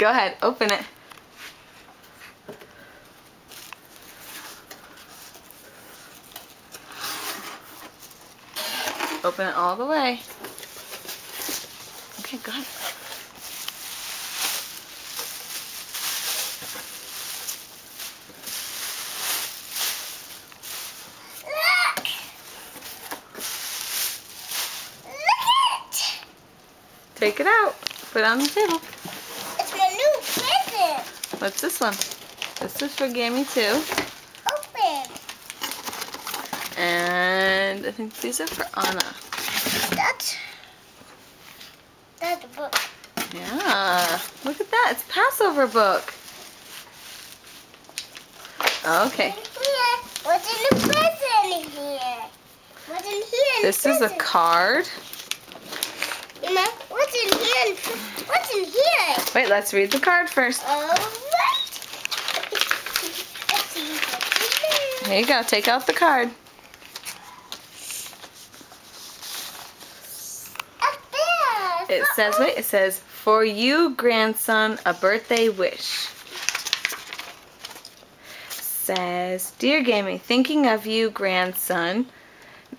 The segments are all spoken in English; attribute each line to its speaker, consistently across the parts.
Speaker 1: Go ahead, open it. Open it all the way. Okay, go ahead.
Speaker 2: Look! Look it!
Speaker 1: Take it out. Put it on the table.
Speaker 2: It's my new present.
Speaker 1: What's this one? This is for Gammy too.
Speaker 2: Open.
Speaker 1: And I think these are for Anna.
Speaker 2: That's a book.
Speaker 1: Yeah. Look at that. It's a Passover book. Okay.
Speaker 2: Here. What's in the present in here? What's in here?
Speaker 1: This is a card.
Speaker 2: Mama, what's in here? What's in here?
Speaker 1: Wait, let's read the card first.
Speaker 2: All right. Let's see what's in there.
Speaker 1: Here you go. Take out the card.
Speaker 2: Up there.
Speaker 1: It says, wait, it says, for you, grandson, a birthday wish. Says, dear Gammy, thinking of you, grandson,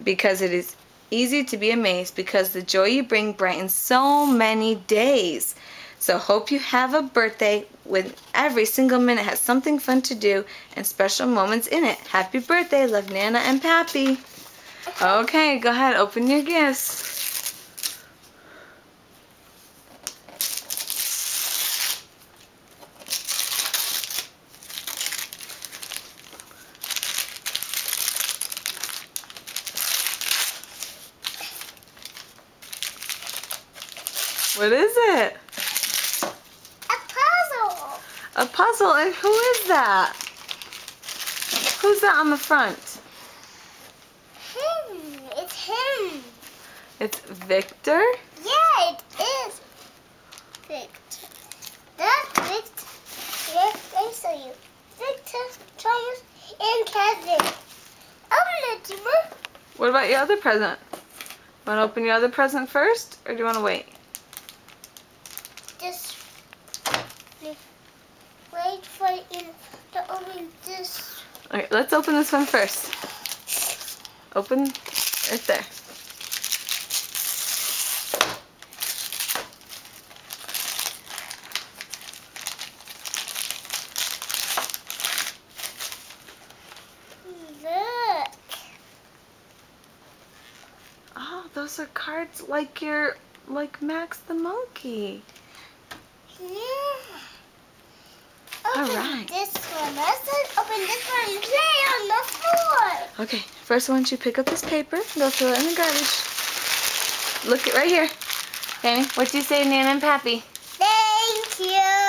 Speaker 1: because it is easy to be amazed because the joy you bring brightens so many days. So hope you have a birthday with every single minute has something fun to do and special moments in it. Happy birthday, love Nana and Pappy. Okay, go ahead, open your gifts. What is it?
Speaker 2: A puzzle.
Speaker 1: A puzzle, and who is that? Who's that on the front?
Speaker 2: Him. It's him.
Speaker 1: It's Victor?
Speaker 2: Yeah, it is. Victor. That's Victor. Let me show you. Victor, Thomas, and Kevin. Open it, Jimmy.
Speaker 1: What about your other present? Want to open your other present first, or do you want to wait?
Speaker 2: Just wait for you to open this.
Speaker 1: Okay, let's open this one first. Open right there.
Speaker 2: Look.
Speaker 1: Oh, those are cards like Max the monkey.
Speaker 2: Yeah.
Speaker 1: All
Speaker 2: Open
Speaker 1: right.
Speaker 2: this one. Let's open this one and play on the floor.
Speaker 1: Okay, first I want you to pick up this paper and go throw it in the garbage. Look it right here. Gammy, what do you say to Nana and Pappy?
Speaker 2: Thank you.